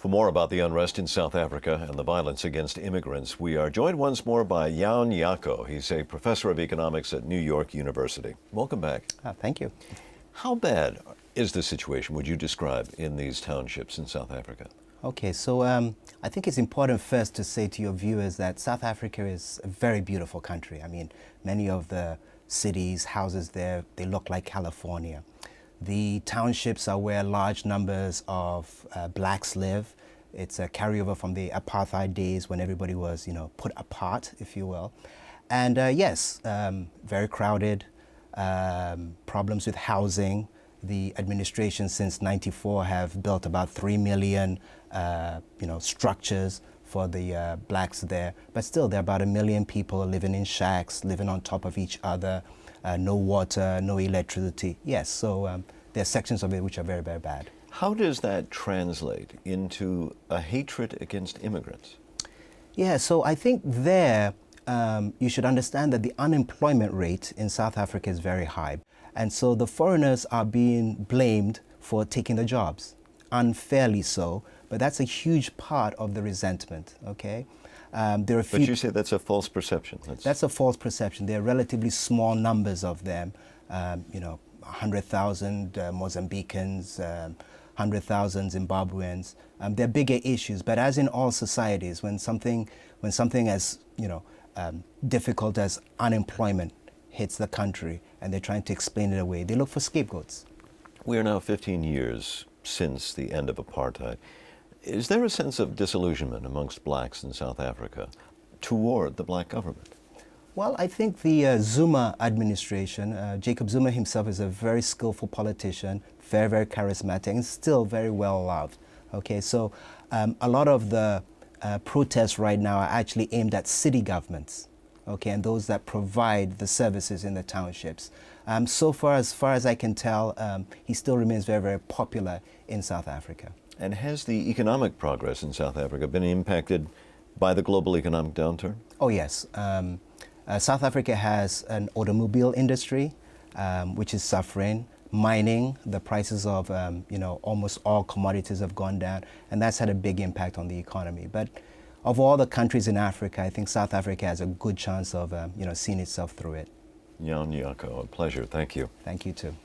For more about the unrest in South Africa and the violence against immigrants, we are joined once more by Yaw Nyarko. He's a professor of economics at New York University. Welcome back. Thank you. How bad is the situation, would you describe, in these townships in South Africa? Okay, so I think it's important first to say to your viewers that South Africa is a very beautiful country. I mean, many of the cities, houses there, they look like California. The townships are where large numbers of blacks live. It's a carryover from the apartheid days when everybody was, put apart, if you will. And yes, very crowded, problems with housing. The administration since '94 have built about 3 million, structures for the blacks there. But still, there are about 1 million people living in shacks, living on top of each other, no water, no electricity. Yes, so there are sections of it which are very, very bad. How does that translate into a hatred against immigrants? Yeah, so I think there you should understand that the unemployment rate in South Africa is very high. And so the foreigners are being blamed for taking the jobs, unfairly so, but that's a huge part of the resentment, okay? There are But you say that's a false perception. That's a false perception. There are relatively small numbers of them, 100,000 Mozambicans, 100,000 Zimbabweans. They're bigger issues, but as in all societies, when something as difficult as unemployment hits the country and they're trying to explain it away, they look for scapegoats. We are now 15 years since the end of apartheid. Is there a sense of disillusionment amongst blacks in South Africa toward the black government? Well, I think the Zuma administration, Jacob Zuma himself is a very skillful politician, very, very charismatic, and still very well loved. Okay, so a lot of the protests right now are actually aimed at city governments, okay, and those that provide the services in the townships. So far as I can tell, he still remains very, very popular in South Africa. And has the economic progress in South Africa been impacted by the global economic downturn? Oh, yes. South Africa has an automobile industry, which is suffering. Mining, the prices of almost all commodities have gone down, and that's had a big impact on the economy. But of all the countries in Africa, I think South Africa has a good chance of seeing itself through it. Yaw Nyarko, a pleasure. Thank you. Thank you too.